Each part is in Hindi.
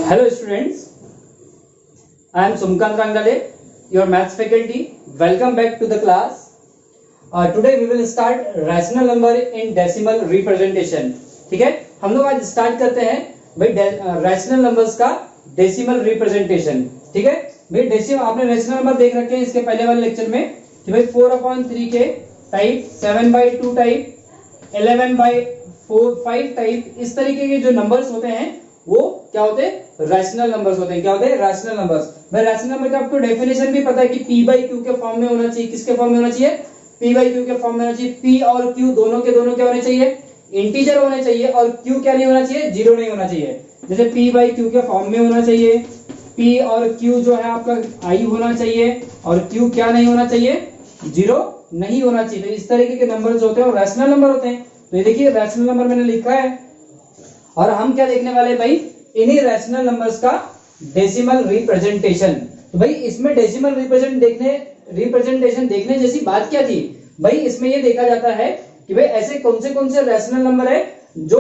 Hello students, I am Sumkant Rangale, your maths faculty. Welcome back to the class. Today we will start rational number in decimal representation. ठीक है, हम लोग आज स्टार्ट करते हैं भाई रैशनल नंबर्स का डेसिमल रिप्रेजेंटेशन. ठीक है भाई, डेसिमल आपने रैशनल नंबर देख रखे हैं इसके पहले वाले लेक्चर में कि भाई 4/3 के टाइप, 7/2 टाइप, 11/5 टाइप, इस तरीके के जो नंबर्स होते हैं वो क्या होते हैं, रैशनल नंबर्स होते हैं. क्या होते हैं, रैशनल नंबर्स. भाई रैशनल नंबर का आपको डेफिनेशन भी पता है कि p/q के फॉर्म में होना चाहिए. किसके फॉर्म में होना चाहिए, p/q के फॉर्म में होना चाहिए. p और q दोनों के दोनों क्या होने चाहिए, इंटीजर होने चाहिए. और q क्या नहीं होना चाहिए, जीरो नहीं होना चाहिए. जैसे p/q के फॉर्म में होना चाहिए, p और q जो है आपका i होना चाहिए, और q क्या नहीं होना चाहिए, जीरो नहीं होना चाहिए. तो इस तरीके के नंबर जो होते हैं वो रैशनल नंबर होते हैं. तो ये देखिए रैशनल नंबर मैंने लिखा है, और हम क्या देखने वाले भाई, इन्हीं रैशनल नंबर्स का डेसिमल रिप्रेजेंटेशन. तो भाई इसमें डेसिमल रिप्रेजेंटेशन देखने जैसी बात क्या थी भाई, इसमें ये देखा जाता है कि भाई ऐसे कौन से रैशनल नंबर है जो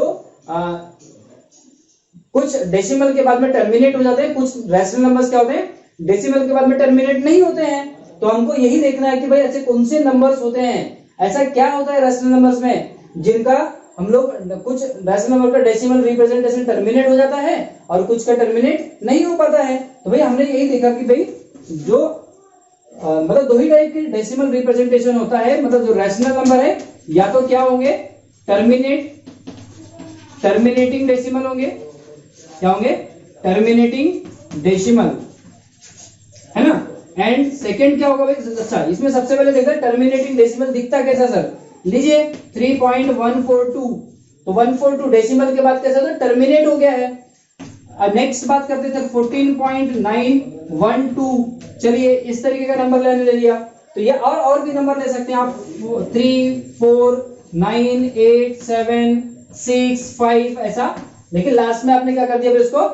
कुछ डेसिमल के बाद में टर्मिनेट हो जाते हैं. कुछ रैशनल नंबर्स क्या होते हैं, डेसिमल के बाद में टर्मिनेट नहीं होते हैं. तो हमको यही देखना है कि भाई ऐसे कौन से नंबर्स होते हैं, ऐसा क्या होता है रैशनल नंबर्स में जिनका हम लोग कुछ रैशनल नंबर का डेसिमल रिप्रेजेंटेशन टर्मिनेट हो जाता है और कुछ का टर्मिनेट नहीं हो पाता है. तो भाई हमने यही देखा कि भाई जो मतलब दो ही टाइप के डेसिमल रिप्रेजेंटेशन होता है. मतलब जो रैशनल नंबर है या तो क्या होंगे, टर्मिनेटिंग डेसिमल होंगे. क्या होंगे, टर्मिनेटिंग डेसिमल, है ना. एंड सेकंड क्या होगा भाई, अच्छा इसमें सबसे पहले देखते हैं टर्मिनेटिंग डेसिमल दिखता कैसा सर. लीजिए 3.142, तो 142 डेसिमल के बाद कैसा था, टर्मिनेट हो गया है. अब नेक्स्ट बात करते थे 14.912. चलिए इस तरीके का नंबर लेने ले लिया. तो ये और भी नंबर ले सकते हैं आप, 3, 4, 9, 8, 7, 6, 5 ऐसा. लेकिन लास्ट में आपने क्या कर दिया भाई, इसको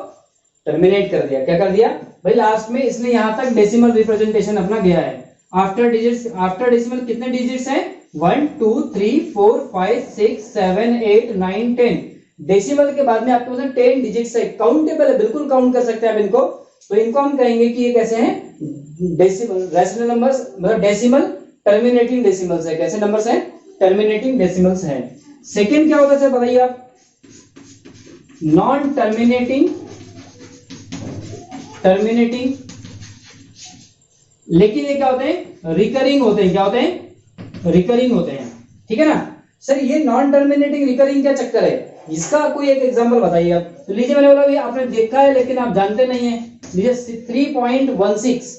टर्मिनेट कर दिया. क्या कर दिया भाई, लास्ट में इसने यहां तक डेसिमल रिप्रेजेंटेशन अपना गया है. आफ्टर डेसिमल कितने डिजिट्स हैं, 1, 2, 3, 4, 5, 6, 7, 8, 9, 10. डेसिमल के बाद में आपके पास 10 डिजिट्स है, काउंटेबल है, बिल्कुल काउंट कर सकते हैं आप इनको. तो इनको हम कहेंगे कि ये कैसे हैं, डेसिमल रैशनल नंबर्स, मतलब डेसिमल टर्मिनेटिंग डेसिमल्स है. कैसे नंबर्स हैं, टर्मिनेटिंग डेसिमल्स हैं. सेकंड क्या होता है सर बताइए आप, नॉन टर्मिनेटिंग लेकिन ये क्या होते हैं, रिकरिंग होते हैं. क्या होते हैं, रिकरिंग होते हैं. ठीक है ना सर. ये नॉन टर्मिनेटिंग रिकरिंग क्या चक्कर है, इसका कोई एक एग्जांपल बताइए आप. तो लीजिए मैंने बोला भाई आपने देखा है लेकिन आप जानते नहीं है. लीजिए 3.16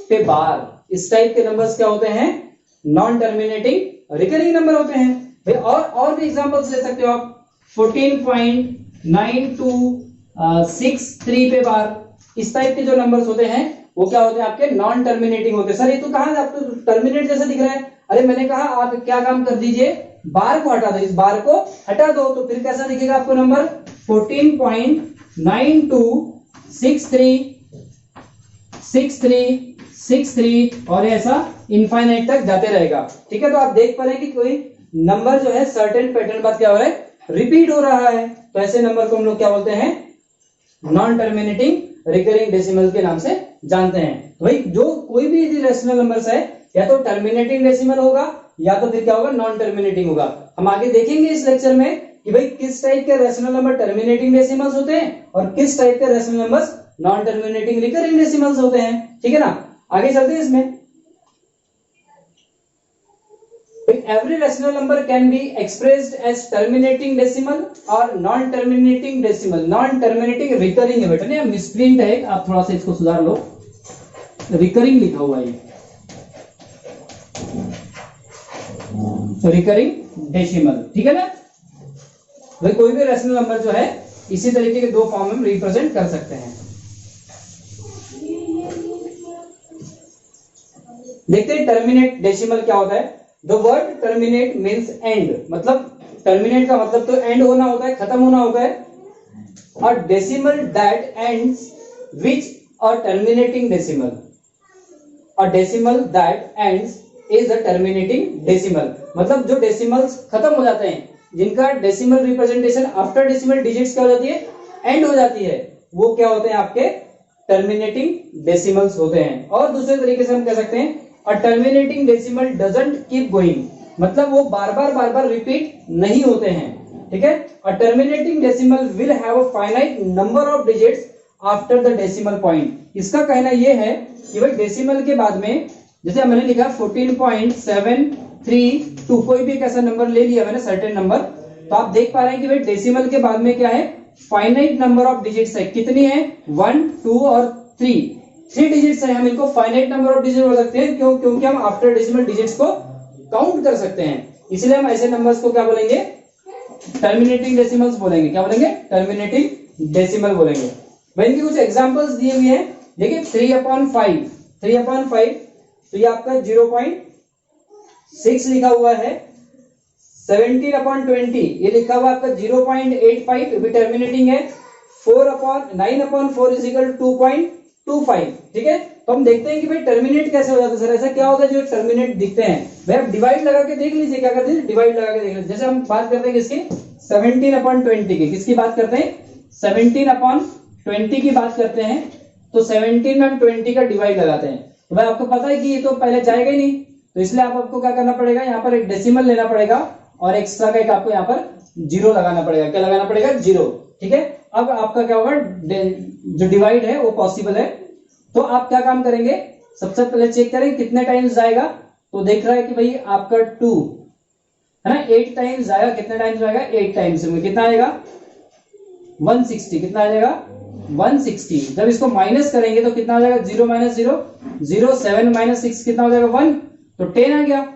पे बार, इस टाइप के नंबर्स क्या होते हैं, नॉन टर्मिनेटिंग रिकरिंग नंबर होते हैं भाई. और भी एग्जांपल्स ले सकते हो आप. 14.9263 पे बार, इस टाइप के जो नंबर्स होते हैं वो क्या होते हैं, आपके नॉन टर्मिनेटिंग होते हैं. सर ये तो कहां आपको टर्मिनेट जैसा दिख रहा है. अरे मैंने कहा आप क्या काम कर दीजिए, बार को हटा दो, इस बार को हटा दो, तो फिर कैसा दिखेगा आपको नंबर, 14.9263 और ऐसा इनफाइनाइट तक जाते रहेगा. ठीक है, तो आप देख पा रहे हैं कि कोई नंबर जो है सर्टेन पैटर्न बाद क्या हो रहा है, रिपीट हो रहा है. तो ऐसे नंबर को हम लोग क्या बोलते हैं, नॉन टर्मिनेटिंग रिकरिंग डेसिमल के नाम से जानते हैं. तो भाई जो कोई भी रैशनल नंबर्स है या तो टर्मिनेटिंग डेसिमल होगा या तो फिर क्या होगा, नॉन टर्मिनेटिंग होगा. हम आगे देखेंगे इस लेक्चर में कि भाई किस टाइप के रैशनल नंबर टर्मिनेटिंग डेसिमल्स होते हैं और किस टाइप के rational numbers non terminating recurring decimals होते हैं. ठीक है ना, आगे चलते हैं इसमें. Every rational number can be expressed as terminating decimal or non-terminating decimal. Non-terminating recurring है बेटा, नहीं मिसप्रिंट है, आप थोड़ा सा इसको सुधार लो. रिकरिंग लिखा हुआ है, रिकरिंग डेसिमल. ठीक है ना भाई, कोई भी रैशनल नंबर जो है इसी तरीके के दो फॉर्म में रिप्रेजेंट कर सकते हैं. देखते हैं टर्मिनेट डेसिमल क्या होता है. The word terminate means end, मतलब terminate का मतलब तो end होना होता है, खत्म होना होता है. A decimal that ends with a terminating decimal. A decimal that ends is a terminating decimal. मतलब जो डेसिमल्स खत्म हो जाते हैं, जिनका decimal representation after decimal digits क्या हो जाती है, एंड हो जाती है, वो क्या होते हैं आपके टर्मिनेटिंग डेसिमल्स होते हैं। और दूसरे तरीके से हम कह सकते हैं अ terminating decimal doesn't keep going, मतलब वो बार बार रिपीट नहीं होते हैं, ठीक है। अ terminating decimal will have a finite number of digits after the decimal point. इसका कहना यह है कि भाई डेसिमल के बाद में, जैसे मैंने लिखा 14.732, कोई भी एक ऐसा नंबर ले लिया मैंने सर्टेन नंबर, तो आप देख पा रहे हैं कि भाई डेसिमल के बाद में क्या है, फाइनाइट नंबर ऑफ डिजिट्स है। कितनी है, 1, 2 और 3 डिजिट्स है। हम इनको फाइनाइट नंबर ऑफ डिजिट बोल सकते हैं, क्यों? क्योंकि हम आफ्टर डेसिमल डिजिट्स को काउंट कर सकते हैं, इसलिए हम ऐसे नंबर्स को क्या बोलेंगे, टर्मिनेटिंग डेसिमल्स बोलेंगे। क्या बोलेंगे, टर्मिनेटिंग डेसिमल बोलेंगे। भाई इनके कुछ एग्जांपल्स दिए हुए हैं, देखिए 3/5 तो ये आपका 0.6 लिखा हुआ है। 17/20 ये लिखा हुआ आपका 0.85, भी टर्मिनेटिंग है। 9/4 इज इक्वल 2.25, ठीक है। तो हम देखते हैं कि भाई टर्मिनेट कैसे हो जाता है। सर ऐसा क्या होता है जो टर्मिनेट दिखते हैं? भाई आप डिवाइड लगा के देख लीजिए, क्या करते हैं, डिवाइड लगा के देख लीजिए। जैसे हम बात करते हैं किसकी, 17/20 की, किसकी बात करते हैं, 17/20 की बात करते हैं। तो 17 में हम 20 का डिवाइड लगाते हैं, तो भाई आपको पता है कि ये तो पहले जाएगा ही नहीं, तो इसलिए आपको क्या करना पड़ेगा, यहाँ पर एक डेसिमल लेना पड़ेगा और एक्स्ट्रा का एक आपको यहाँ पर जीरो लगाना पड़ेगा। क्या लगाना पड़ेगा, जीरो, ठीक है। अब आपका क्या होगा, जो डिवाइड है वो पॉसिबल है। तो आप क्या काम करेंगे, सबसे पहले चेक करें कितने टाइम्स जाएगा। तो देख रहा है कि भाई आपका 2 है ना, 8 टाइम्स जाएगा। कितने टाइम्स जाएगा, 8 टाइम्स में कितना आएगा, 160। कितना आ जाएगा, 160। जब इसको माइनस करेंगे तो कितना आ जाएगा, 0 - 0 0, 7 - 6 कितना हो जाएगा, 1, तो 10 आ गया।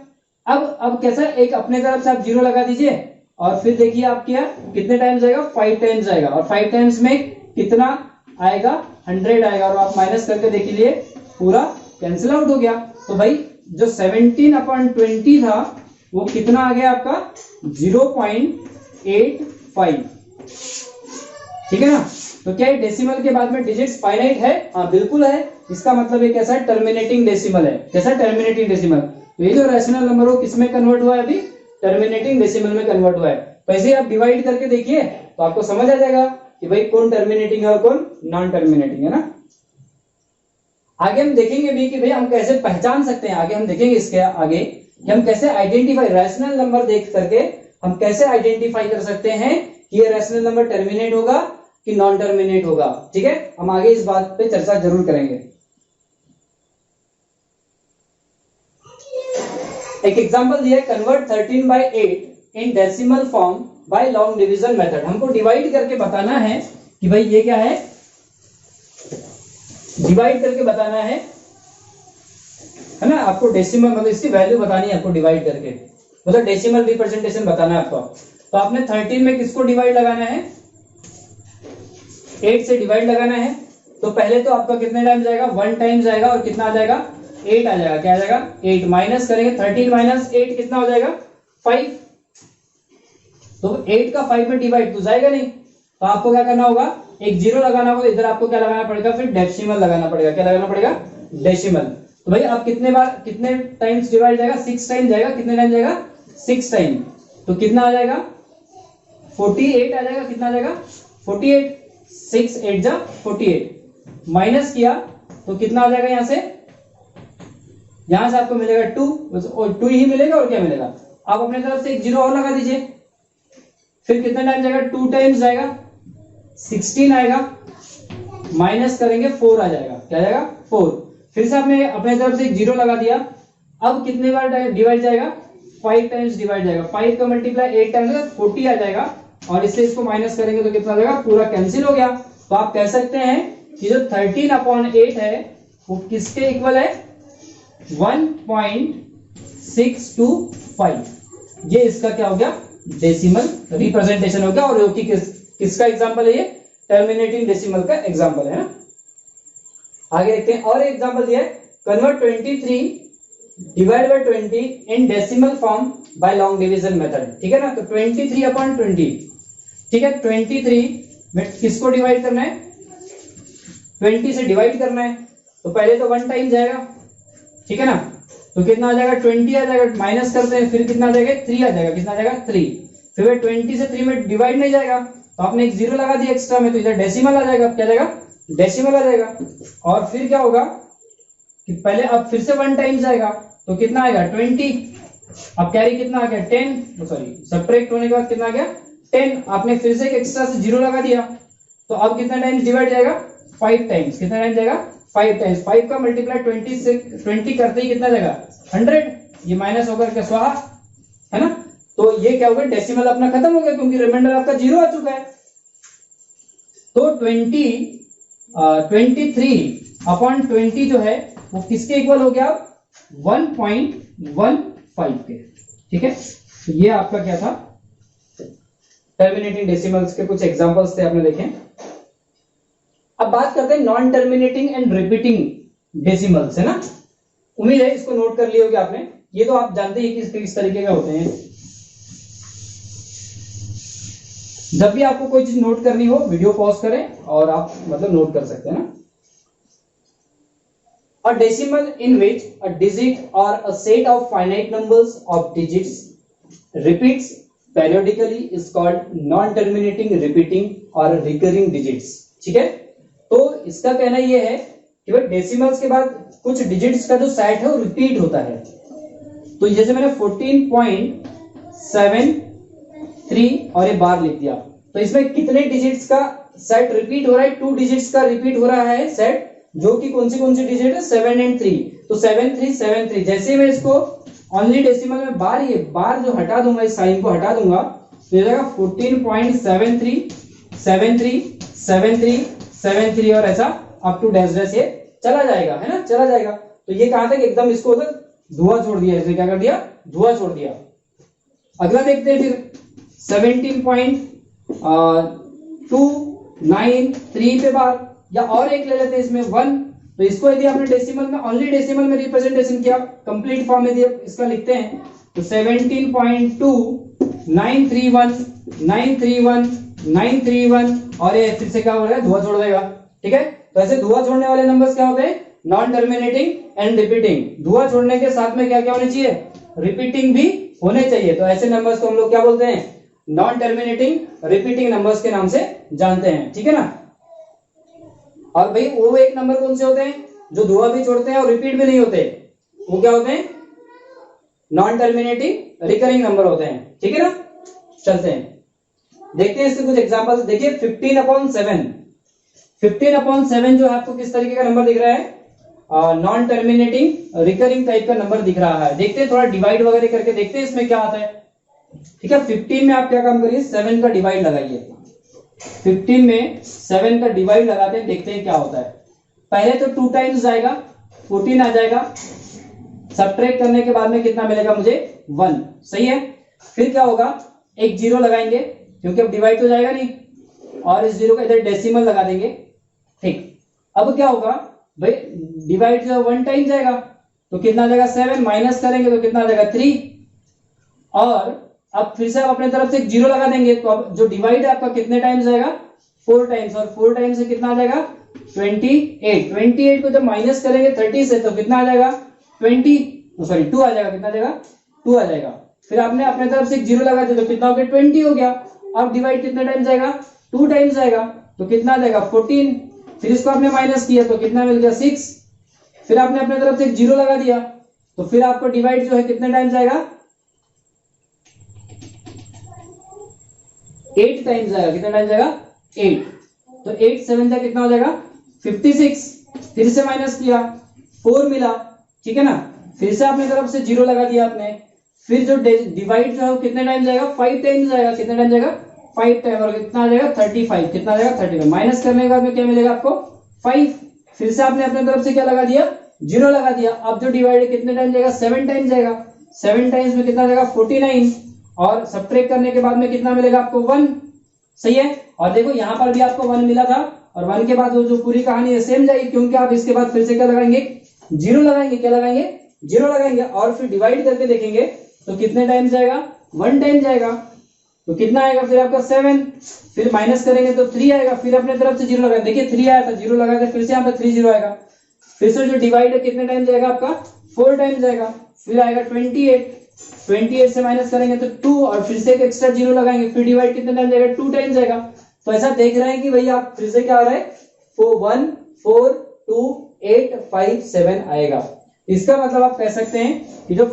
अब कैसा, एक अपने तरफ से आप 0 लगा दीजिए और फिर देखिए आप क्या कितने टाइम्स आएगा, 5 टाइम्स आएगा। और 5 टाइम्स में कितना आएगा, 100 आएगा। और आप माइनस करके देख लीजिए, पूरा कैंसिल आउट हो गया। तो भाई जो 17/20 था वो कितना आ गया आपका, 0.85, ठीक है ना। तो क्या डेसिमल के बाद में डिजिट्स फाइनाइट है? हाँ बिल्कुल है। इसका मतलब ये कैसा है, टर्मिनेटिंग डेसिमल है। कैसा, टर्मिनेटिंग डेसिमल। तो ये जो रैशनल नंबर हो किसमें कन्वर्ट हुआ है, अभी टर्मिनेटिंग डेसिमल में कन्वर्ट हुआ है। वैसे आप डिवाइड करके देखिए तो आपको समझ आ जाएगा कि भाई कौन टर्मिनेटिंग है और कौन नॉन टर्मिनेटिंग है ना। आगे हम देखेंगे भी कि भाई हम कैसे पहचान सकते हैं, आगे हम देखेंगे इसके आगे कि हम कैसे आइडेंटिफाई, रैशनल नंबर देख करके हम कैसे आइडेंटिफाई कर सकते हैं कि ये रैशनल नंबर टर्मिनेट होगा कि नॉन टर्मिनेट होगा, ठीक है। हम आगे इस बात पे चर्चा जरूर करेंगे। एक एग्जांपल दिया है, convert 13/8 in decimal form by long division method. हमको डिवाइड करके बताना है कि भाई ये क्या है, डिवाइड करके बताना है ना। आपको डेसिमल मतलब इसकी वैल्यू बतानी है आपको, डिवाइड करके मतलब डेसिमल रिप्रेजेंटेशन बताना है आपको। तो आपने 13 में किसको डिवाइड लगाना है, 8 से डिवाइड लगाना है। तो पहले तो आपका कितने टाइम जाएगा, 1 टाइम जाएगा और कितना आ जाएगा, 8 आ जाएगा। क्या आ जाएगा, 8। माइनस करेंगे 13 - 8 कितना हो जाएगा, 5। तो 8 का 5 में डिवाइड तो जाएगा नहीं, तो आपको क्या करना होगा, एक 0 लगाना होगा। इधर आपको क्या लगाना पड़ेगा, फिर डेसिमल लगाना पड़ेगा। क्या लगाना पड़ेगा, डेसिमल। तो भाई आप कितने टाइम्स डिवाइड जाएगा, 6 टाइम जाएगा। कितने टाइम जाएगा, 6 टाइम। तो कितना आ जाएगा, 48 आ जाएगा। कितना आ जाएगा, 48। 6 8 जा 48। माइनस किया तो कितना आ जाएगा, यहां से आपको मिलेगा 2, और 2 ही मिलेगा और क्या मिलेगा। आप अपने तरफ से एक 0 और लगा दीजिए। फिर कितना टाइम जाएगा, 2 टाइम्स जाएगा, 16 आएगा। माइनस करेंगे 4 आ जाएगा। क्या आ जाएगा, 4। फिर से आपने अपने तरफ से एक 0 लगा दिया। अब कितने बार डिवाइड जाएगा, 5 टाइम्स डिवाइड जाएगा। 5 का मल्टीप्लाई 8 टाइम्स 40 आ जाएगा। और इससे इसको माइनस करेंगे तो कितना आ जाएगा, पूरा कैंसिल हो गया। तो आप कह सकते हैं कि जो 13/8 है वो किसके इक्वल है, 1.625। ये इसका क्या हो गया, डेसिमल रिप्रेजेंटेशन हो गया। और जो कि किसका एग्जांपल है, ये टर्मिनेटिंग डेसिमल का एग्जांपल है ना। आगे देखते हैं, और एग्जांपल दिया है, convert 23 divide by 20 in decimal form by long division method, ठीक है ना। तो 23/20, ठीक है। 23 में किसको डिवाइड करना है, 20 से डिवाइड करना है। तो पहले तो 1 टाइम जाएगा, ठीक है ना। तो कितना आ जाएगा, 20 आ जाएगा। माइनस करते हैं, फिर कितना आ जाएगा, 3 आ जाएगा। कितना आ जाएगा, 3। फिर 20 से 3 में डिवाइड नहीं जाएगा, तो आपने एक जीरो लगा दिया एक्स्ट्रा में, तो इधर डेसिमल आ जाएगा, क्या जाएगा, डेसिमल आ जाएगा। और फिर क्या होगा कि पहले अब फिर से 1 टाइम्स आएगा, तो कितना आएगा 20। अब कैरी कितना आ गया 10, सॉरी सब्ट्रैक्ट होने के बाद कितना आ गया 10। आपने फिर से एक एक्स्ट्रा से जीरो लगा दिया, तो अब कितना टाइम्स डिवाइड जाएगा 5 टाइम्स। कितना टाइम्स जाएगा 5 टाइम्स। 5 का मल्टीप्लाई 20 से 20 करते ही कितना जाएगा 100। ये माइनस होकर के स्वाहा, है ना। तो ये क्या होगा, डेसिमल अपना खत्म हो गया क्योंकि रिमाइंडर आपका जीरो आ चुका है। तो 23/20 जो है वो किसके इक्वल हो गया, 1.15 के। ठीक है, तो ये आपका क्या था, टर्मिनेटिंग डेसिमल्स के कुछ एग्जांपल्स थे, आपने देखे। अब बात करते हैं non terminating and repeating decimals, है ना। उम्मीद है इसको नोट कर लिए होगे आपने। ये तो आप जानते ही किस तरीके का होते हैं। जब भी आपको कोई चीज नोट करनी हो वीडियो पॉज करें और आप मतलब नोट कर सकते हैं ना। A decimal in which a digit or a set of finite numbers of digits repeats periodically is called non-terminating, repeating or recurring digits। ठीक है, तो इसका कहना यह है कि भाई डेसिमल्स के बाद कुछ डिजिट्स का जो सेट है वो रिपीट होता है। तो जैसे मैंने 14.73 और ये बार लिख दिया, तो इसमें कितने डिजिट्स का सेट रिपीट हो रहा है, 2 डिजिट्स का रिपीट हो रहा है सेट, जो कि कौन सी डिजिट है 7 और 3। तो 7373 जैसे मैं इसको ओनली डेसिमल में बार, ये बार जो हटा दूंगा, इस साइन को हटा दूंगा, तो ये जाएगा 14.73737373 और ऐसा अप टू डैश डैश ये चला जाएगा, है ना, चला जाएगा। तो ये कहां तक एकदम इसको उधर धुआं छोड़ दिया, इसने क्या कर दिया, धुआं छोड़ दिया। अगला देखते हैं फिर 17.293 पे बार, या और एक ले लेते हैं इसमें 1। तो इसको यदि आपने डेसिमल में ओनली डेसिमल में रिप्रेजेंटेशन किया, कंप्लीट फॉर्म में इसका लिखते हैं, तो 17.2931931 और ये फिर से क्या हो रहा है, धुआं छोड़ देगा। ठीक है, तो ऐसे धुआं छोड़ने वाले नंबर्स क्या होते हैं, नॉन टर्मिनेटिंग एंड रिपीटिंग। धुआं छोड़ने के साथ में क्या क्या होने चाहिए, रिपीटिंग भी होने चाहिए। तो ऐसे नंबर्स को हम लोग क्या बोलते हैं, नॉन टर्मिनेटिंग रिपीटिंग नंबर्स के नाम से जानते हैं। ठीक है ना। और भाई वो एक नंबर कौन से होते हैं जो धुआं भी छोड़ते हैं और रिपीट भी नहीं होते, वो क्या होते हैं, नॉन टर्मिनेटिंग रिकरिंग नंबर होते हैं। ठीक है ना, चलते हैं देखते हैं इसके कुछ एग्जांपल्स। देखिए 15/7, 15/7 जो है आपको किस तरीके का नंबर दिख रहा है, नॉन टर्मिनेटिंग रिकरिंग टाइप का नंबर दिख रहा है। देखते हैं थोड़ा डिवाइड वगैरह करके देखते हैं इसमें क्या आता है। ठीक है, 15 में आप क्या काम करिए, 7 का डिवाइड लगाइए। 15 में 7 का डिवाइड लगाते हैं, देखते हैं क्या होता है। पहले तो 2 टाइम्स जाएगा, 14 आ जाएगा, सब्ट्रैक्ट करने के बाद में कितना मिलेगा मुझे 1। सही है, फिर क्या होगा, एक जीरो लगाएंगे क्योंकि अब डिवाइड तो जाएगा नहीं, और इस जीरो का इधर डेसिमल लगा देंगे। ठीक, अब क्या होगा भाई, डिवाइड जो 1 टाइम जाएगा तो कितना जाएगा 7, माइनस करेंगे तो कितना जाएगा 3, और अब फिर से आप अपने तरफ से एक जीरो लगा देंगे, तो अब जो डिवाइड है आपका कितने टाइम्स जाएगा 4 टाइम्स, और 4 टाइम्स से कितना आ जाएगा 28। 28 को जब माइनस करेंगे 30 से तो कितना आ जाएगा 2 आ जाएगा, कितना आ जाएगा 2 आ जाएगा। फिर आपने अपने तरफ से एक जीरो लगा दिया तो कितना हो गया 20 हो गया। अब डिवाइड कितने टाइम्स जाएगा 2 टाइम्स जाएगा, तो कितना आ जाएगा 14। फिर इसको आपने माइनस किया तो कितना मिल गया 6। फिर आपने अपने तरफ से एक जीरो लगा दिया, तो फिर आपको डिवाइड जो है कितने टाइम्स जाएगा 8 टाइम्स जाएगा। कितना टाइम जाएगा 8, तो 8 7 जा कितना हो जाएगा 56। फिर से माइनस किया 4 मिला, ठीक है ना। फिर से अपने तरफ से जीरो लगा दिया आपने, फिर जो डिवाइड जो है वो कितने टाइम जाएगा 5 टाइम्स जाएगा। कितने टाइम जाएगा 5 टाइम, और कितना आ जाएगा 35। कितना आ जाएगा 35, माइनस करने के बाद में क्या मिलेगा आपको 5। फिर से आपने अपने तरफ से क्या लगा दिया, जीरो लगा दिया। अब जो डिवाइड कितने टाइम जाएगा 7 टाइम्स जाएगा। 7 टाइम्स में कितना जाएगा 49, और सब्ट्रैक्ट करने के बाद में कितना मिलेगा आपको 1। सही है, और देखो यहां पर भी आपको 1 मिला था, और 1 के बाद जो पूरी कहानी है सेम जाएगी, क्योंकि आप इसके बाद फिर से क्या लगाएंगे, जीरो लगाएंगे। क्या लगाएंगे, जीरो लगाएंगे, और फिर डिवाइड करके देखेंगे तो कितने टाइम जाएगा 1 टाइम जाएगा, तो कितना आएगा फिर आपका 7। फिर माइनस करेंगे तो 3 आएगा। फिर अपने तरफ से जीरो लगाएंगे, देखिए 3 आया था, जीरो लगा के फिर से यहाँ पे 3 जीरो आएगा। फिर से जो डिवाइड है कितने टाइम जाएगा आपका 4 टाइम जाएगा। फिर आएगा 28 से माइनस करेंगे तो 2, और फिर से एक एक्स्ट्रा जीरो लगाएंगे। फिर डिवाइड कितने टाइम जाएगा 2 टाइम जाएगा। तो ऐसा देख रहे हैं कि भाई आप फिर से क्या हो रहा है 1 4 2 8 5 7 आएगा। इसका मतलब आप कह सकते हैं कि जो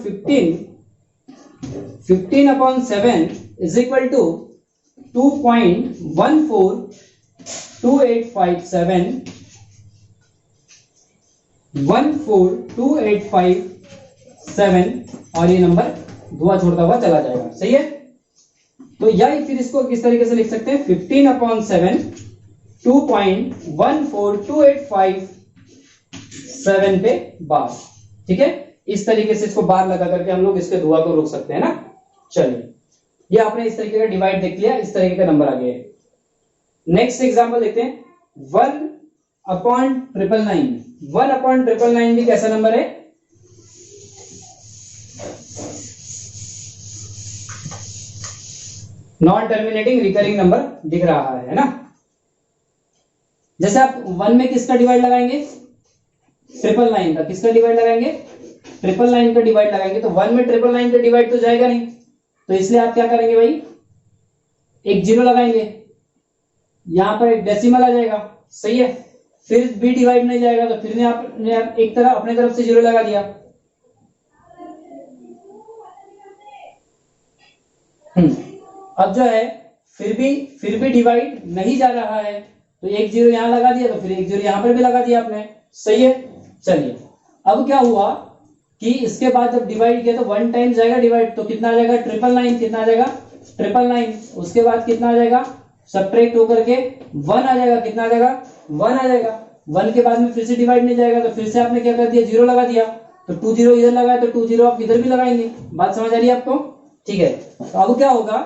15 अपॉन 7 इज इक्वल टू 2.142857 14285 और ये नंबर धुआं छोड़ता हुआ चला जाएगा। सही है। तो या फिर इसको किस तरीके से लिख सकते हैं 15 अपॉन 7 2.14285 पे बार। ठीक है, इस तरीके से इसको बार लगा करके हम लोग इसके धुआं को रोक सकते हैं ना। चलिए, ये आपने इस तरीके का डिवाइड देख लिया, इस तरीके का नंबर आ गया। नेक्स्ट एग्जांपल देखते हैं 1/999। 1/999 भी कैसा नंबर है? नॉन टर्मिनेटिंग रिकरिंग नंबर दिख रहा है ना। जैसे आप 1 में किसका डिवाइड लगाएंगे? 999 का। किसका डिवाइड लगाएंगे? 999 का डिवाइड लगाएंगे। तो 1 में 999 का डिवाइड तो जाएगा नहीं, तो इसलिए आप क्या करेंगे भाई, एक जीरो लगाएंगे, यहां पर एक डेसिमल आ जाएगा। सही है। फिर भी डिवाइड नहीं जाएगा, तो फिर आपने एक तरफ अपने तरफ से जीरो लगा दिया। अब जो है फिर भी डिवाइड नहीं जा रहा है, तो एक जीरो यहां लगा दिया, तो फिर एक जीरो यहां पर भी लगा दिया आपने। सही है। चलिए, अब क्या हुआ कि इसके बाद जब डिवाइड किया तो 1 टाइम जाएगा डिवाइड, तो कितना आ जाएगा 999। कितना आ जाएगा 999। उसके बाद कितना आ जाएगा, सब्ट्रैक्ट होकर के 1 आ जाएगा। कितना आ जाएगा 1 आ जाएगा। 1 के बाद में फिर से डिवाइड नहीं जाएगा, तो फिर से आपने क्या कर दिया, जीरो लगा दिया। तो 2 जीरो इधर लगाया, तो 2 जीरो आप इधर भी लगाएंगे। बात समझ आ रही है आपको? ठीक है। तो अब क्या होगा,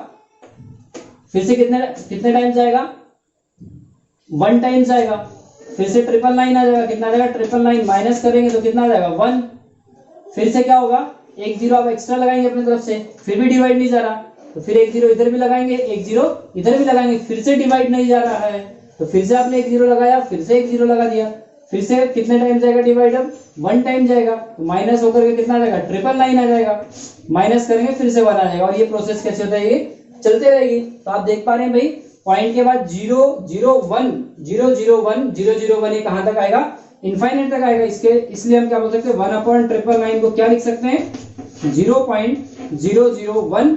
फिर से कितने टाइम जाएगा, 1 टाइम जाएगा। फिर से 999 आ जाएगा। कितना आ जाएगा 999, माइनस करेंगे तो कितना आ जाएगा 1। फिर से क्या होगा, एक जीरो आप एक्स्ट्रा लगाएंगे अपनी तरफ से, फिर भी डिवाइड नहीं जा रहा, तो फिर एक जीरो इधर भी लगाएंगे, एक जीरो इधर भी लगाएंगे, फिर से डिवाइड नहीं जा रहा है, तो फिर से आपने एक जीरो लगाया, फिर से एक जीरो लगा दिया। फिर से कितने टाइम जाएगा डिवाइड, अब 1 टाइम जाएगा, तो माइनस होकर के कितना आ जाएगा 999 आ जाएगा। माइनस करेंगे फिर से 1 आ जाएगा, और ये प्रोसेस कैसे होता है, ये चलते रहेगी। तो आप देख पा रहे हैं भाई, पॉइंट के बाद 0 0 1 0 0 1 0 0 1 ये कहां तक आएगा, इनफाइनाइट तक आएगा। इसके इसलिए हम क्या बोल सकते हैं, 1/999 को क्या लिख सकते हैं, 0.001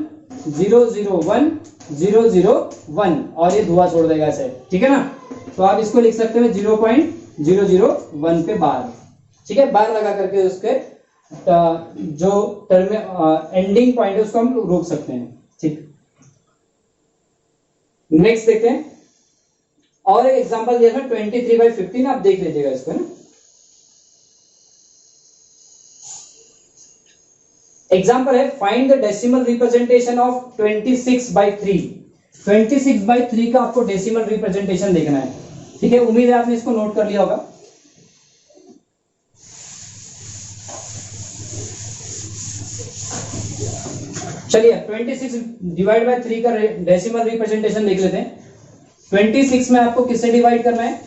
001 001, और ये धुआं छोड़ देगा ऐसे। ठीक है ना। तो आप इसको लिख सकते हैं 0.001 पे बार। ठीक है, बार लगा करके उसके जो टर्म एंडिंग पॉइंट है उसको हम रोक सकते हैं। ठीक, नेक्स्ट देखते हैं। और एक एग्जांपल दिया था 23/15, आप देख लीजिएगा इसको ना। एग्जांपल है, find the decimal representation of 26/3। 26/3 का आपको डेसिमल रिप्रेजेंटेशन देखना है। ठीक है, उम्मीद है आपने इसको नोट कर लिया होगा। चलिए 26/3 का डेसिमल रिप्रेजेंटेशन देख लेते हैं। 26 में आपको किससे डिवाइड करना है,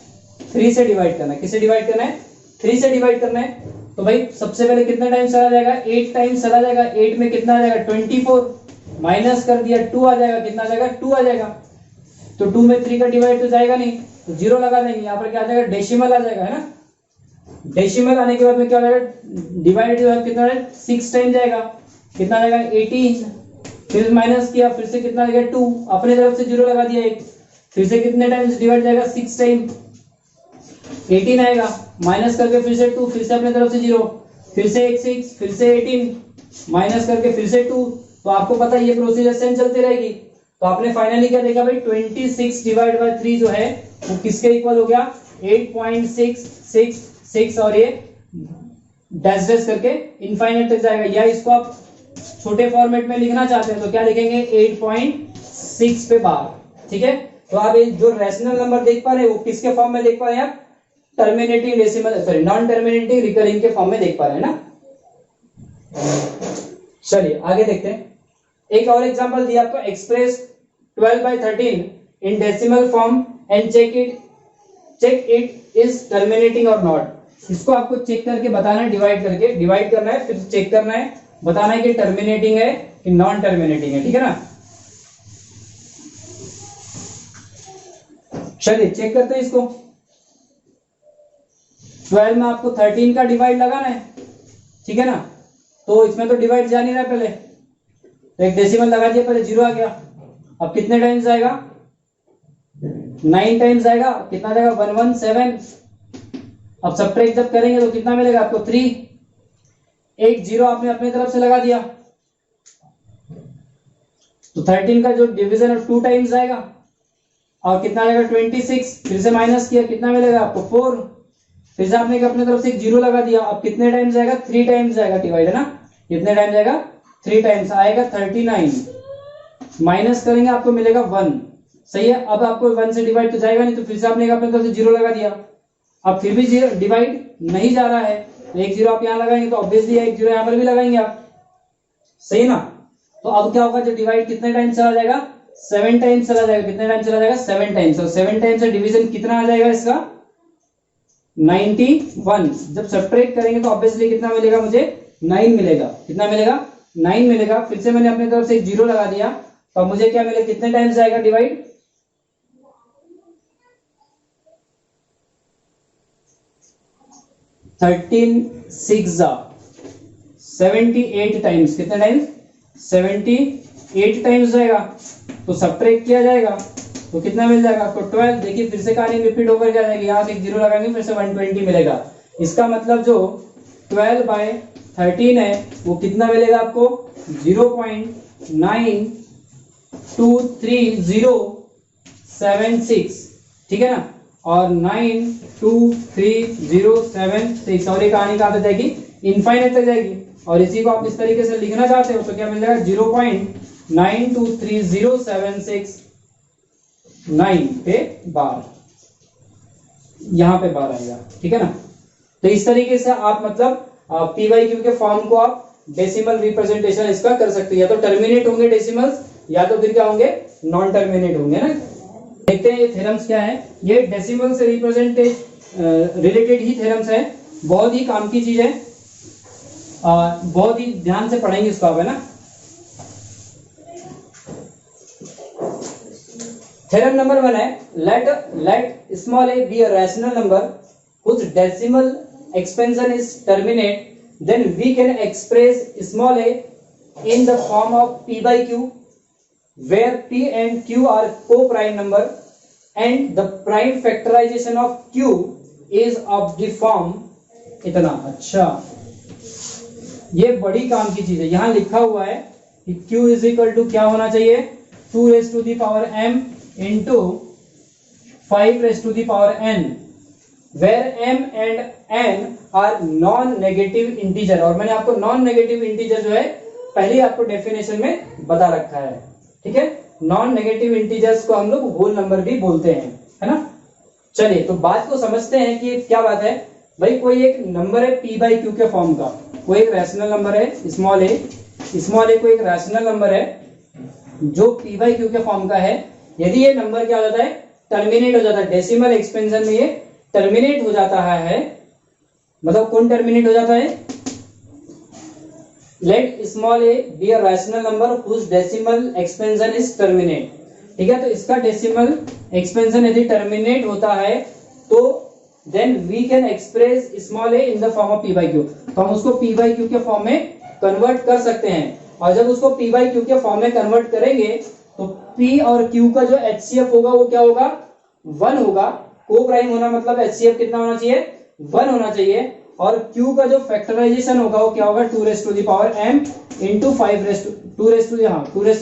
3 से डिवाइड करना है। किससे डिवाइड करना है, 3 से डिवाइड करना है। तो भाई सबसे पहले कितना टाइम चला जाएगा, 8 टाइम चला जाएगा। 8 में कितना आ जाएगा 24, माइनस कर दिया 2 आ जाएगा। कितना आ जाएगा 2 आ जाएगा। तो 2 में 3 का डिवाइड तो जाएगा नहीं, तो 0 लगा देंगे। यहाँ पर क्या आ जाएगा, डेसिमल आ जाएगा, है ना। डेसिमल आने के बाद में क्या हो जाएगा, डिवाइड कितना है 6 टाइम जाएगा। कितना आ जाएगा 18, फिर माइनस किया, फिर से कितना आ जाएगा 2, अपने तरफ से 0 लगा दिया 1, फिर से कितने टाइम डिवाइड जाएगा 6 टाइम, 18 आएगा, माइनस करके फिर से 2, फिर से अपने तरफ से 0, फिर से 1 6, फिर से 18, माइनस करके फिर से 2। तो आपको पता है ये प्रोसीजर सेम चलती रहेगी। तो आपने फाइनली क्या देखा भाई, 26/3 जो है वो किसके इक्वल हो गया, 8.666, और ये डैश डैश करके इनफाइनाइट तक जाएगा। या इसको आप छोटे फॉर्मेट में लिखना चाहते हैं तो क्या लिखेंगे, 8.6 पे बार। ठीक है। तो आप जो रैशनल नंबर देख पा रहे हैं वो किसके फॉर्म में देख पा रहे हैं आप, terminating decimal, sorry non terminating recurring के फॉर्म में देख पा रहे हैं ना। चलिए आगे देखते हैं। एक और एग्जांपल दिया आपको, express 12/13 in decimal form and check it is terminating और नॉट। इसको आपको चेक करके बताना है, डिवाइड करना है, फिर चेक करना है, बताना है कि टर्मिनेटिंग है कि नॉन टर्मिनेटिंग है। ठीक है ना। चलिए चेक करते हैं इसको। 12 में आपको 13 का डिवाइड लगाना है, ठीक है ना। तो इसमें तो डिवाइड जा नहीं रहा पहले, तो एक डेसिमल लगा दिया, पहले 0 आ गया। अब कितने टाइम्स आएगा? 9 टाइम्स आएगा। कितना जाएगा? 117। अब सब्ट्रैक्ट जब करेंगे तो कितना मिलेगा आपको? 3। एक 0 आपने अपनी तरफ से लगा दिया, तो 13 का जो डिवीजन है 2 टाइम्स आएगा। और कितना आएगा? 26। फिर से माइनस किया, कितना मिलेगा आपको? 4। फिर से आपने अपनी तरफ से एक 0 लगा दिया। अब कितने टाइम्स आएगा? 3 टाइम्स आएगा डिवाइड, है ना। कितने टाइम्स आएगा? 3 टाइम्स आएगा। 39 माइनस करेंगे आपको मिलेगा 1। सही है। अब आपको 1 से डिवाइड तो जाएगा नहीं, तो फिर से आपने अपनी तरफ से 0 लगा दिया। अब फिर भी डिवाइड नहीं जा रहा है, तो एक 0 आप यहाँ लगाएंगे तो ऑब्वियसली एक 0 यहाँ पर भी लगाएंगे आप, सही ना। तो अब क्या होगा? जो डिवाइड कितने टाइम चला जाएगा? 7 टाइम्स चला जाएगा। कितने टाइम चला जाएगा? 7 टाइम्स। और 7 टाइम्स से डिवीजन कितना आ जाएगा इसका? 91। जब सब्ट्रैक्ट करेंगे तो ऑब्वियसली कितना मिलेगा मुझे? 9 मिलेगा। कितना मिलेगा? 9 मिलेगा। फिर से मैंने अपनी तरफ से एक 0 लगा दिया, तो मुझे क्या मिलेगा? कितने टाइम्स आएगा डिवाइड? 13 6 78 टाइम्स। कितने टाइम्स? 78 टाइम्स जाएगा। तो सब्ट्रैक्ट किया जाएगा तो कितना मिल जाएगा आपको? 12। देखिए फिर से कहानी रिपीट होकर क्या जाएगी? यहाँ से एक 0 लगाएंगे, फिर से 120 मिलेगा। इसका मतलब जो 12/13 है वो कितना मिलेगा आपको? 0.923076, ठीक है ना। और 9230076, और ये कहानी कहाँ तक जाएगी? इनफाइनाइट तक जाएगी। और इसी को आप इस तरीके से लिखना चाहते हो तो क्या मिल जाएगा? 0.923076 पे बार, यहां पे बार आएगा, ठीक है ना। तो इस तरीके से आप मतलब पी बाई क्यू के फॉर्म को आप डेसिमल रिप्रेजेंटेशन इसका कर सकते हैं। या तो टर्मिनेट होंगे डेसिमल्स, या तो फिर क्या होंगे? नॉन टर्मिनेट होंगे ना। देखते हैं ये थ्योरम्स क्या है। ये डेसिमल से रिलेटेड ही थ्योरम्स है, बहुत ही काम की चीज है, बहुत ही ध्यान से पढ़ेंगे इसको आप, है ना। थ्योरम नंबर 1 है, let small a be a rational number whose decimal expansion is terminate, then we can express small a in the form of p by q, where p and q are co-prime number and the prime factorization of q is of the form इतना। अच्छा, ये बड़ी काम की चीज है। यहां लिखा हुआ है कि q इज इक्वल टू क्या होना चाहिए? 2 raised to the power m into 5 raised to the power n, where m and n are non negative integer. और मैंने आपको नॉन नेगेटिव इंटीजर जो है पहले आपको डेफिनेशन में बता रखा है, ठीक है। नॉन नेगेटिव इंटीजर्स को हम लोग होल नंबर भी बोलते हैं, है ना। चलिए तो बात को समझते हैं कि क्या बात है। भाई कोई एक नंबर है p बाई क्यू के फॉर्म का, कोई एक रैशनल नंबर है स्मॉल ए कोई एक रैशनल नंबर है जो p बाई क्यू के फॉर्म का है। यदि ये नंबर क्या हो जाता है? टर्मिनेट हो जाता है, डेसिमल एक्सपेंशन में ये टर्मिनेट हो जाता है। मतलब कौन टर्मिनेट हो जाता है? Let small a be a rational number whose decimal expansion is terminate, ठीक है। तो इसका डेसिमल एक्सपेंशन यदि टर्मिनेट होता है तो then we can express small a in the form of p by q. तो हम उसको p बाई क्यू के फॉर्म में कन्वर्ट कर सकते हैं। और जब उसको p बाई क्यू के फॉर्म में कन्वर्ट करेंगे तो p और q का जो HCF होगा वो क्या होगा? 1 होगा। को प्राइम होना मतलब HCF कितना होना चाहिए? 1 होना चाहिए। और q का जो फैक्टराइजेशन होगा वो क्या होगा? 2 raised to the power m into 5 raised to 2 raised to the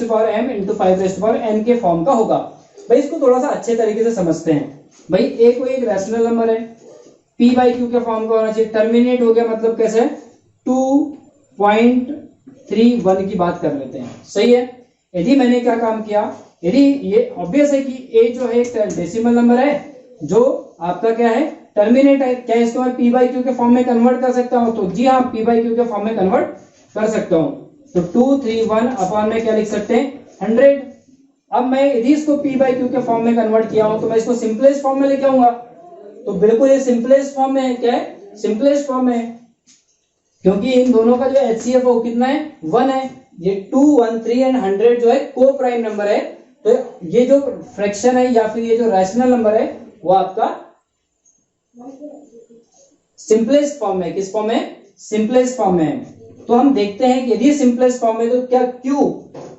power m into 5 raised to the power n के फॉर्म का होगा। भाई इसको थोड़ा सा अच्छे तरीके से समझते हैं। भाई a कोई एक रैशनल नंबर है, p बाई क्यू के फॉर्म का होना चाहिए। टर्मिनेट हो गया मतलब कैसे? 2.31 की बात कर लेते हैं, सही है। यदि मैंने क्या काम किया, यदि ये ऑब्वियस है कि a जो है एक डेसिमल नंबर है जो आपका क्या है? टर्मिनेट है। क्या इसको मैं p बाई क्यू के फॉर्म में कन्वर्ट कर सकता हूं? तो जी हाँ, p बाई क्यू के फॉर्म में कन्वर्ट कर सकता हूं। तो 231 अपॉन में क्या लिख सकते हैं? 100। अब मैं यदि इसको p बाई क्यू के फॉर्म में कन्वर्ट किया हूं तो मैं इसको सिंपलेस्ट फॉर्म में लेके आऊंगा। तो बिल्कुल ये सिंपलेस्ट फॉर्म में है। क्या है? सिंपलेस्ट फॉर्म में है, क्योंकि इन दोनों का जो HCF है वो कितना है? 1 है। ये 2, 1, 3 एंड 100 जो है को प्राइम नंबर है, तो ये जो फ्रैक्शन है या फिर ये जो रैशनल नंबर है वो आपका सिंपलेस्ट फॉर्म है। किस फॉर्म है? सिंपलेस्ट फॉर्म में है। तो हम देखते हैं कि यदि सिंपलेस्ट फॉर्म है तो क्या q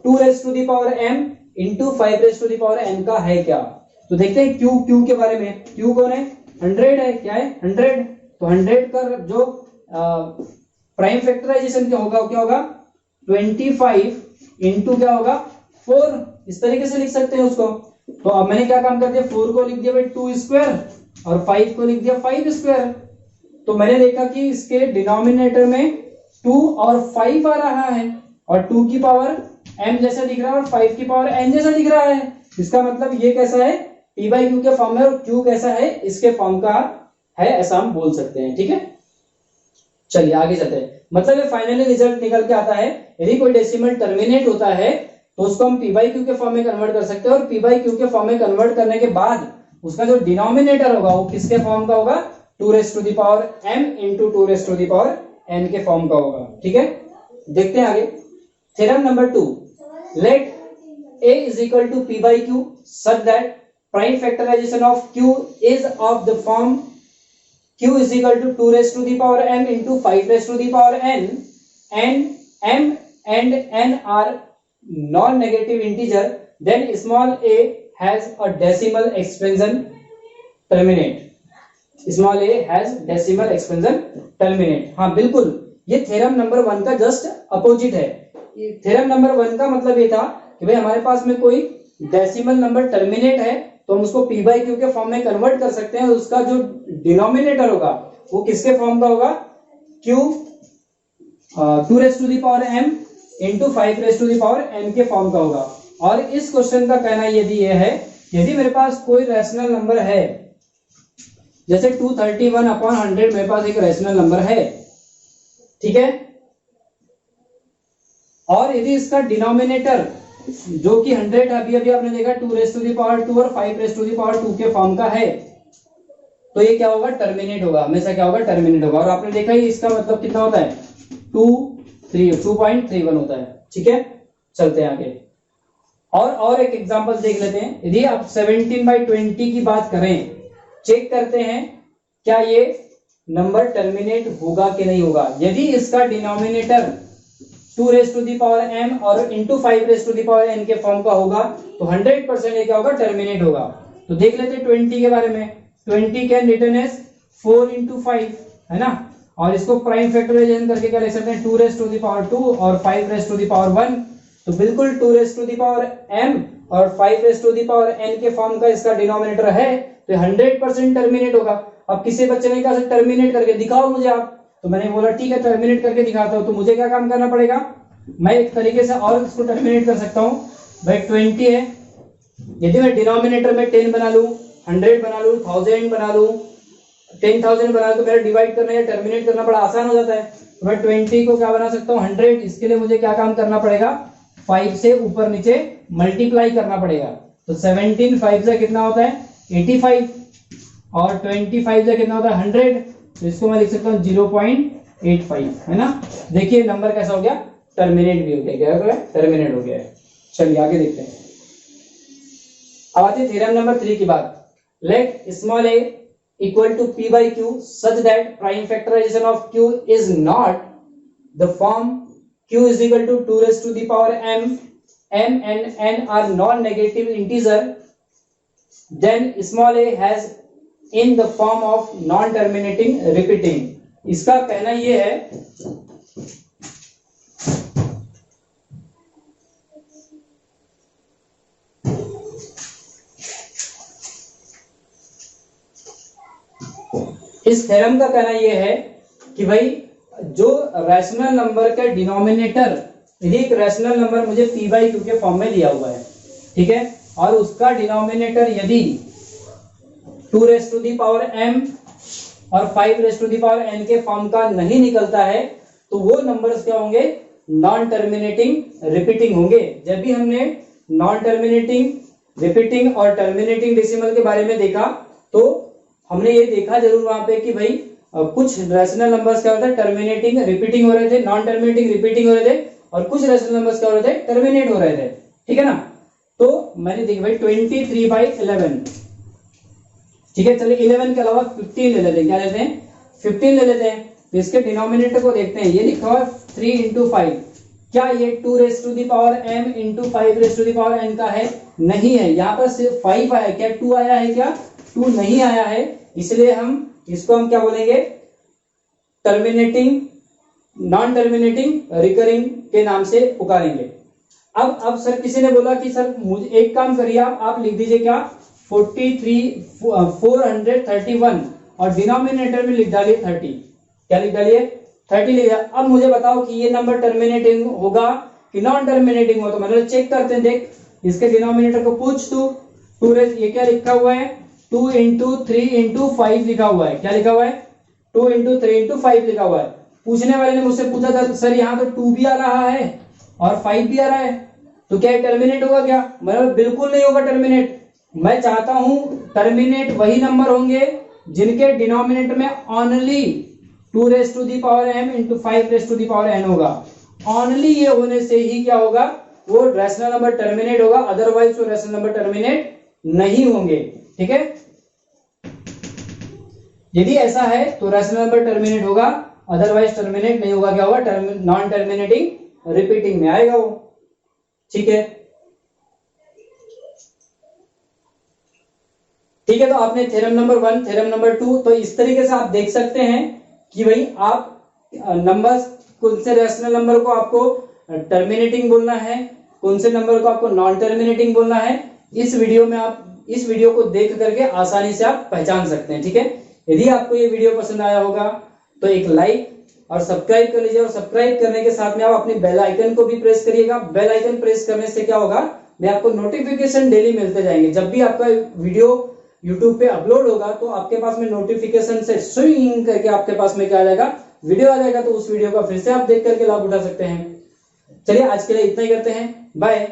2m इंटू 5n का है क्या? तो देखते हैं q के बारे में। q कौन है? 100 है। क्या है? 100। तो 100 का जो प्राइम फैक्टराइजेशन क्या होगा 25 इंटू क्या होगा 4। इस तरीके से लिख सकते हैं उसको। तो अब मैंने क्या काम कर दिया, 4 को लिख दिया भाई 2 स्क्वायर और 5 को लिख दिया 5 स्क्वायर। तो मैंने देखा कि इसके डिनोमिनेटर में 2 और 5 आ रहा है और 2 की पावर m जैसा दिख रहा है और 5 की पावर n जैसा दिख रहा है। इसका मतलब ये कैसा है? p बाई q के फॉर्म में और q कैसा है? इसके फॉर्म का है, ऐसा हम बोल सकते हैं। ठीक है, चलिए आगे चलते हैं। मतलब फाइनली रिजल्ट निकल के आता है, यदि कोई डेसिमल टर्मिनेट होता है तो उसको हम p बाई क्यू के फॉर्म में कन्वर्ट कर सकते हैं और p बाई क्यू के फॉर्म में कन्वर्ट करने के बाद उसका जो डिनोमिनेटर होगा वो किसके फॉर्म का होगा? 2 raise to the power m into 2 raise to the power n के फॉर्म का होगा। ठीक है, देखते हैं आगे। Theorem number 2, let a is equal to p by q such that prime factorization of q is of the form q is equal to 2 raised to the power m into 5 raised to the power n, and m and n are non-negative integer, then small a has a decimal expansion terminate. Small a has decimal expansion terminate. हाँ बिल्कुल, ये थ्योरम नंबर 1 का जस्ट अपोजिट है। थ्योरम नंबर 1 का मतलब ये था कि भाई हमारे पास में कोई डेसिमल नंबर टर्मिनेट है तो हम उसको p बाई क्यू के फॉर्म में कन्वर्ट कर सकते हैं। उसका जो डिनोमिनेटर होगा वो किसके फॉर्म का होगा? q 2 raise to the power m into 5 raise to the power n के फॉर्म का होगा। और इस क्वेश्चन का कहना यदि ये है, यदि मेरे पास कोई रैशनल नंबर है, जैसे 231/100 मेरे पास एक रैशनल नंबर है, ठीक है, और यदि इसका डिनोमिनेटर जो कि 100 अभी आपने देखा 2 रेज़ टू द पावर 2 और 5 रेज़ टू द पावर 2 के फॉर्म का है, तो ये क्या होगा? टर्मिनेट होगा। हमेशा क्या होगा? टर्मिनेट होगा। और आपने देखा ही इसका मतलब कितना होता है? 2.31 होता है। ठीक है, चलते हैं आगे और एक एग्जांपल देख लेते हैं। यदि आप 17/20 की बात करें, चेक करते हैं क्या ये नंबर टर्मिनेट होगा कि नहीं होगा। यदि इसका denominator 2 raise to the power m और into 5 raise to the power n के फॉर्म का होगा तो 100% ये क्या होगा? टर्मिनेट होगा। तो देख लेते हैं 20 के बारे में। 20 कैन रिटन एज 4 इंटू 5, है ना, और इसको प्राइम फैक्टराइजेशन करके क्या लिख सकते हैं? 2 रेज़ टू द पावर 2 और 5 रेज़ टू द पावर 1। तो बिल्कुल 2 raise to the power m और 5 raise to the power n के फॉर्म का इसका डिनोमिनेटर है, तो 100% टर्मिनेट होगा। अब किसी बच्चे ने कहा टर्मिनेट करके दिखाओ मुझे आप, तो मैंने बोला ठीक है टर्मिनेट करके दिखाता हूं। तो मुझे क्या काम करना पड़ेगा? मैं एक तरीके से और इसको टर्मिनेट कर सकता हूं। भाई 20 है, यदि मैं डिनोमिनेटर में 10 बना लूं, 100 बना लूं, 1000 बना लूं, 10,000 बना लूं, तो मेरा डिवाइड करना या टर्मिनेट करना बड़ा आसान हो जाता है। तो मैं 20 को क्या बना सकता हूं? 100। इसके लिए मुझे क्या काम करना पड़ेगा? 5 से ऊपर नीचे मल्टीप्लाई करना पड़ेगा। तो 17 5 से कितना होता है? 85 और 25 से कितना होता है? 100। तो इसको मैं लिख सकता हूँ 0.85, है ना। देखिए नंबर कैसा हो गया? टर्मिनेट भी हो गया। क्या हो गया? टर्मिनेट हो गया है। चलिए आगे देखते हैं। अब आते हैं थ्योरम नंबर 3 की बात। Let small a equal to p by q such that prime factorisation of q is not the form q is equal to 2 raise to the power m and n are non negative integer, then small a has in the form of non terminating repeating। इसका कहना यह है इस थ्योरम का कहना यह है कि भाई जो रैशनल नंबर का डिनोमिनेटर, यदि एक रैशनल नंबर मुझे p बाई क्यू के फॉर्म में दिया हुआ है, ठीक है, और उसका डिनोमिनेटर यदि 2 raise to the power m और 5 raise to the power n के फॉर्म का नहीं निकलता है, तो वो नंबर्स क्या होंगे? नॉन टर्मिनेटिंग रिपीटिंग होंगे। जब भी हमने नॉन टर्मिनेटिंग, रिपीटिंग और टर्मिनेटिंग डेसिमल के बारे में देखा तो हमने ये देखा जरूर वहां पे कि भाई कुछ रैशनल नंबर्स क्या होता है? टर्मिनेटिंग रिपीटिंग हो रहे थे, नॉन टर्मिनेटिंग रिपीटिंग हो रहे थे, और कुछ रैशनल नंबर्स क्या हो रहे थे? टर्मिनेट हो रहे थे। ठीक है ना। तो मैंने देखिए भाई 23/11, ठीक है। चलिए 11 के अलावा 15 ले लेते हैं, क्या लेते हैं 15 ले लेते हैं। तो इसके डिनोमिनेटर को देखते हैं, ये लिखा हुआ है 3 × 5, क्या ये 2m × 5n का है? नहीं है, यहाँ पर सिर्फ 5 आया, क्या 2 आया है? क्या 2 नहीं आया है, इसलिए इसको हम क्या बोलेंगे, टर्मिनेटिंग नॉन टर्मिनेटिंग रिकरिंग के नाम से पुकारेंगे। अब सर किसी ने बोला कि सर मुझे एक काम करिए, आप लिख दीजिए क्या 431 और डिनोमिनेटर में लिख डालिए 30, क्या लिख डालिए 30 लिख दिया। अब मुझे बताओ कि ये नंबर टर्मिनेटिंग होगा कि नॉन टर्मिनेटिंग हो, तो मतलब चेक करते हैं। देख इसके डिनोमिनेटर को पूछ तू, ये क्या लिखा हुआ है 2 × 3 × 5 लिखा हुआ है, क्या लिखा हुआ है 2 × 3 × 5 लिखा हुआ है। पूछने वाले ने मुझसे पूछा था सर यहाँ तो 2 भी आ रहा है और 5 भी आ रहा है, तो क्या टर्मिनेट होगा? क्या मतलब बिल्कुल नहीं होगा टर्मिनेट। मैं चाहता हूं टर्मिनेट वही नंबर होंगे जिनके डिनोमिनेटर में ओनली 2m × 5n होगा। ओनली ये होने से ही क्या होगा, वो रैशनल नंबर टर्मिनेट होगा, अदरवाइज वो रैशनल नंबर टर्मिनेट नहीं होंगे, ठीक है। यदि ऐसा है तो रैशनल नंबर टर्मिनेट होगा, अदरवाइज टर्मिनेट नहीं होगा, क्या होगा नॉन टर्मिनेटिंग रिपीटिंग में आएगा वो, ठीक है। ठीक है, तो आपने थ्योरम नंबर 1, थ्योरम नंबर 2, तो इस तरीके से आप देख सकते हैं कि भाई आप नंबर्स, कौन से रैशनल नंबर को आपको टर्मिनेटिंग बोलना है, कौन से नंबर को आपको नॉन टर्मिनेटिंग बोलना है। इस वीडियो में आप इस वीडियो को देख करके आसानी से आप पहचान सकते हैं, ठीक है। यदि आपको ये वीडियो पसंद आया होगा तो एक लाइक और सब्सक्राइब कर लीजिए, और सब्सक्राइब करने के साथ में आप अपने बेल आइकन को भी प्रेस करिएगा। बेल आइकन प्रेस करने से क्या होगा, मैं आपको नोटिफिकेशन डेली मिलते जाएंगे। जब भी आपका वीडियो YouTube पे अपलोड होगा तो आपके पास में नोटिफिकेशन से स्विंग करके आपके पास में क्या आ जाएगा, वीडियो आ जाएगा, तो उस वीडियो का फिर से आप देख करके लाभ उठा सकते हैं। चलिए आज के लिए इतना ही करते हैं, बाय।